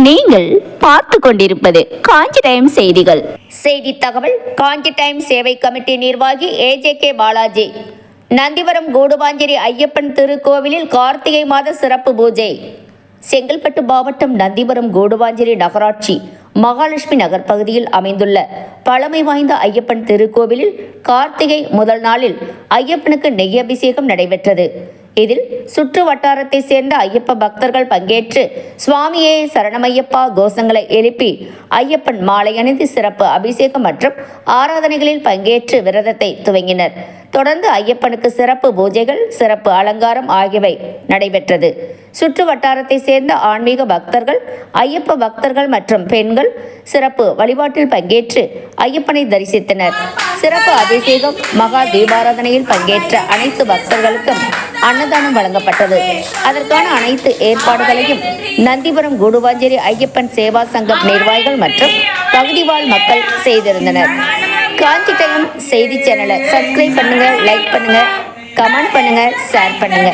நீங்கள் பார்த்து கொண்டிருப்பது காஞ்சி டைம் செய்திகள். செய்தி தகவல். காஞ்சி டைம் சேவை கமிட்டி நிர்வாகி ஏஜே பாலாஜி. நந்திவரம் கூடுவாஞ்சேரி ஐயப்பன் திருக்கோவிலில் கார்த்திகை மாத சிறப்பு பூஜை. செங்கல்பட்டு மாவட்டம் நந்திவரம் கூடுவாஞ்சேரி நகராட்சி மகாலட்சுமி நகர் பகுதியில் அமைந்துள்ள பழமை வாய்ந்த ஐயப்பன் திருக்கோவிலில் கார்த்திகை முதல் நாளில் ஐயப்பனுக்கு நெய் அபிஷேகம் நடைபெற்றது. இதில் சுற்று வட்டாரத்தை சேர்ந்த ஐயப்ப பக்தர்கள் பங்கேற்று சுவாமியே சரணமையப்பா கோஷங்களை எழுப்பி ஐயப்பன் மாலை அணிந்து சிறப்பு அபிஷேகம் மற்றும் ஆராதனைகளில் பங்கேற்று விரதத்தை துவங்கினர். தொடர்ந்து ஐயப்பனுக்கு சிறப்பு பூஜைகள், சிறப்பு அலங்காரம் ஆகியவை நடைபெற்றது. சுற்று வட்டாரத்தை சேர்ந்த ஆன்மீக பக்தர்கள், ஐயப்ப பக்தர்கள் மற்றும் பெண்கள் சிறப்பு வழிபாட்டில் பங்கேற்று ஐயப்பனை தரிசித்தனர். சிறப்பு அபிஷேகம், மகா தீபாராதனையில் பங்கேற்ற அனைத்து பக்தர்களுக்கும் அன்னதானம் வழங்கப்பட்டது. அதற்கான அனைத்து ஏற்பாடுகளையும் நந்திபுரம் கூடுவாஞ்சேரி ஐயப்பன் சேவா சங்கம் நிர்வாகிகள் மற்றும் பகுதி வாழ் மக்கள் செய்திருந்தனர். காஞ்சி டைம் செய்தி சேனலை சப்ஸ்கிரைப் பண்ணுங்க, லைக் பண்ணுங்க, கமெண்ட் பண்ணுங்க, ஷேர் பண்ணுங்க.